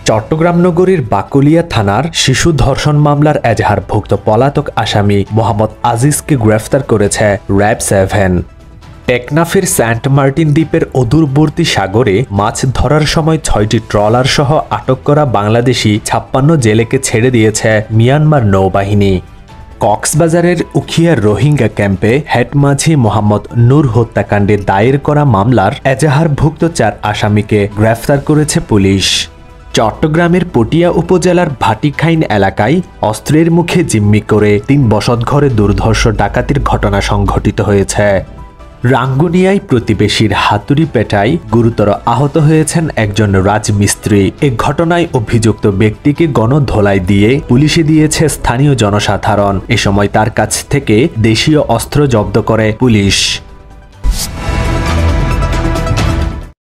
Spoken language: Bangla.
চট্টগ্রাম নগরীর বাকলিয়া থানার শিশু ধর্ষণ মামলার এজাহারভুক্ত পলাতক আসামি মোহাম্মদ আজিজকে গ্রেফতার করেছে র্যাব 7। টেকনাফের সেন্ট মার্টিন দ্বীপের অদূরবর্তী সাগরে মাছ ধরার সময় 6টি ট্রলার সহ আটক করা বাংলাদেশি 56 জেলেকে ছেড়ে দিয়েছে মিয়ানমার নৌবাহিনী। কক্সবাজারের উখিয়ার রোহিঙ্গা ক্যাম্পে হেড মাঝি মোহাম্মদ নূর হত্যাকাণ্ডে দায়ের করা মামলার এজাহারভুক্ত 4 আসামিকে গ্রেফতার করেছে পুলিশ। চট্টগ্রামের পটিয়া উপজেলার ভাটিখাইন এলাকায় অস্ত্রের মুখে জিম্মি করে 3 বসতঘরে দুর্ধর্ষ ডাকাতির ঘটনা সংঘটিত হয়েছে। রাঙ্গুনিয়ায় প্রতিবেশীর হাতুড়ি পেটায় গুরুতর আহত হয়েছেন একজন রাজমিস্ত্রি। এ ঘটনায় অভিযুক্ত ব্যক্তিকে গণধোলাই দিয়ে পুলিশে দিয়েছে স্থানীয় জনসাধারণ। এ সময় তার কাছ থেকে দেশীয় অস্ত্র জব্দ করে পুলিশ।